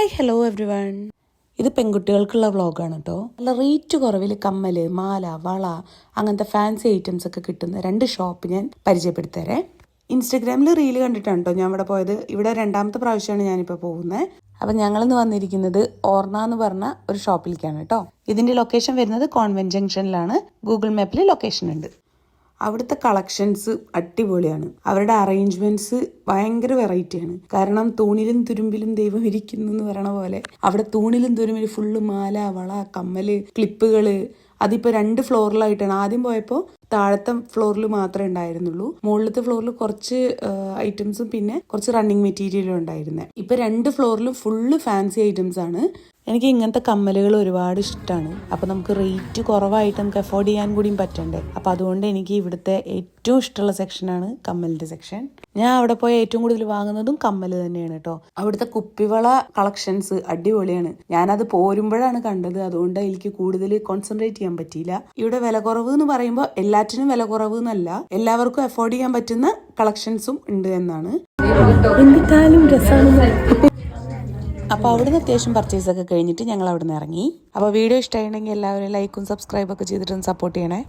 Hi hello every one. ഇത് പെൺകുട്ടികൾക്കുള്ള വ്ളോഗാണ് കേട്ടോ. നല്ല റേറ്റ് കുറവിൽ കമ്മൽ, മാല, വള അങ്ങനത്തെ ഫാൻസി ഐറ്റംസ് ഒക്കെ കിട്ടുന്ന 2 ഷോപ്പ് ഞാൻ പരിചയപ്പെടുത്തരേ. ഇൻസ്റ്റഗ്രാമിൽ റീല് കണ്ടിട്ടാണ് കേട്ടോ ഞാൻ ഇവിടെ പോയത്. ഇവിടെ 2ാമത്തെ പ്രാവശ്യമാണ് ഞാനിപ്പോൾ പോകുന്നത്. അപ്പം ഞങ്ങളിന്ന് വന്നിരിക്കുന്നത് ഓർണ എന്ന് പറഞ്ഞ ഒരു ഷോപ്പിലേക്കാണ് കേട്ടോ. ഇതിൻ്റെ ലൊക്കേഷൻ വരുന്നത് കോൺവെന്റ് ജംഗ്ഷനിലാണ്. ഗൂഗിൾ മാപ്പിൽ ലൊക്കേഷൻ ഉണ്ട്. അവിടുത്തെ കളക്ഷൻസ് അടിപൊളിയാണ്. അവരുടെ അറേഞ്ച്മെന്റ്സ് ഭയങ്കര വെറൈറ്റിയാണ്. കാരണം തൂണിലും തുരുമ്പിലും ദൈവം ഇരിക്കുന്നു എന്ന് പറയണ പോലെ അവിടെ തൂണിലും തുരുമ്പിലും ഫുള്ള് മാല, വള, കമ്മല്, ക്ലിപ്പുകള്. അതിപ്പോൾ 2 ഫ്ലോറിലായിട്ടാണ്. ആദ്യം പോയപ്പോൾ താഴത്തെ ഫ്ലോറിൽ മാത്രമേ ഉണ്ടായിരുന്നുള്ളൂ. മുകളിലത്തെ ഫ്ലോറിൽ കുറച്ച് ഐറ്റംസും പിന്നെ കുറച്ച് റണ്ണിങ് മെറ്റീരിയലും ഉണ്ടായിരുന്നത്. ഇപ്പൊ 2 ഫ്ലോറിലും ഫുള്ള് ഫാൻസി ഐറ്റംസ് ആണ്. എനിക്ക് ഇങ്ങനത്തെ കമ്മലുകൾ ഒരുപാട് ഇഷ്ടമാണ്. അപ്പം നമുക്ക് റേറ്റ് കുറവായിട്ട് നമുക്ക് അഫോർഡ് ചെയ്യാൻ കൂടിയും പറ്റണ്ടേ. അപ്പം അതുകൊണ്ട് എനിക്ക് ഇവിടുത്തെ ഏറ്റവും ഇഷ്ടമുള്ള സെക്ഷനാണ് കമ്മലിൻ്റെ സെക്ഷൻ. ഞാൻ അവിടെ പോയി ഏറ്റവും കൂടുതൽ വാങ്ങുന്നതും കമ്മൽ തന്നെയാണ് കേട്ടോ. അവിടുത്തെ കുപ്പിവള കളക്ഷൻസ് അടിപൊളിയാണ്. ഞാനത് പോരുമ്പോഴാണ് കണ്ടത്. അതുകൊണ്ട് എനിക്ക് കൂടുതൽ കോൺസെൻട്രേറ്റ് ചെയ്യാൻ പറ്റിയില്ല. ഇവിടെ വില കുറവ് എന്ന് പറയുമ്പോൾ എല്ലാറ്റിനും വില കുറവ് എന്നല്ല, എല്ലാവർക്കും അഫോർഡ് ചെയ്യാൻ പറ്റുന്ന കളക്ഷൻസും ഉണ്ട് എന്നാണ്. അപ്പോൾ അവിടുന്ന് അത്യാവശ്യം പർച്ചേസ് ഒക്കെ കഴിഞ്ഞിട്ട് ഞങ്ങൾ അവിടെ നിന്ന് ഇറങ്ങി. അപ്പോൾ വീഡിയോ ഇഷ്ടമായിട്ടുണ്ടെങ്കിൽ എല്ലാവരും ലൈക്കും സബ്സ്ക്രൈബൊക്കെ ചെയ്തിട്ടൊന്ന് സപ്പോർട്ട് ചെയ്യണേ.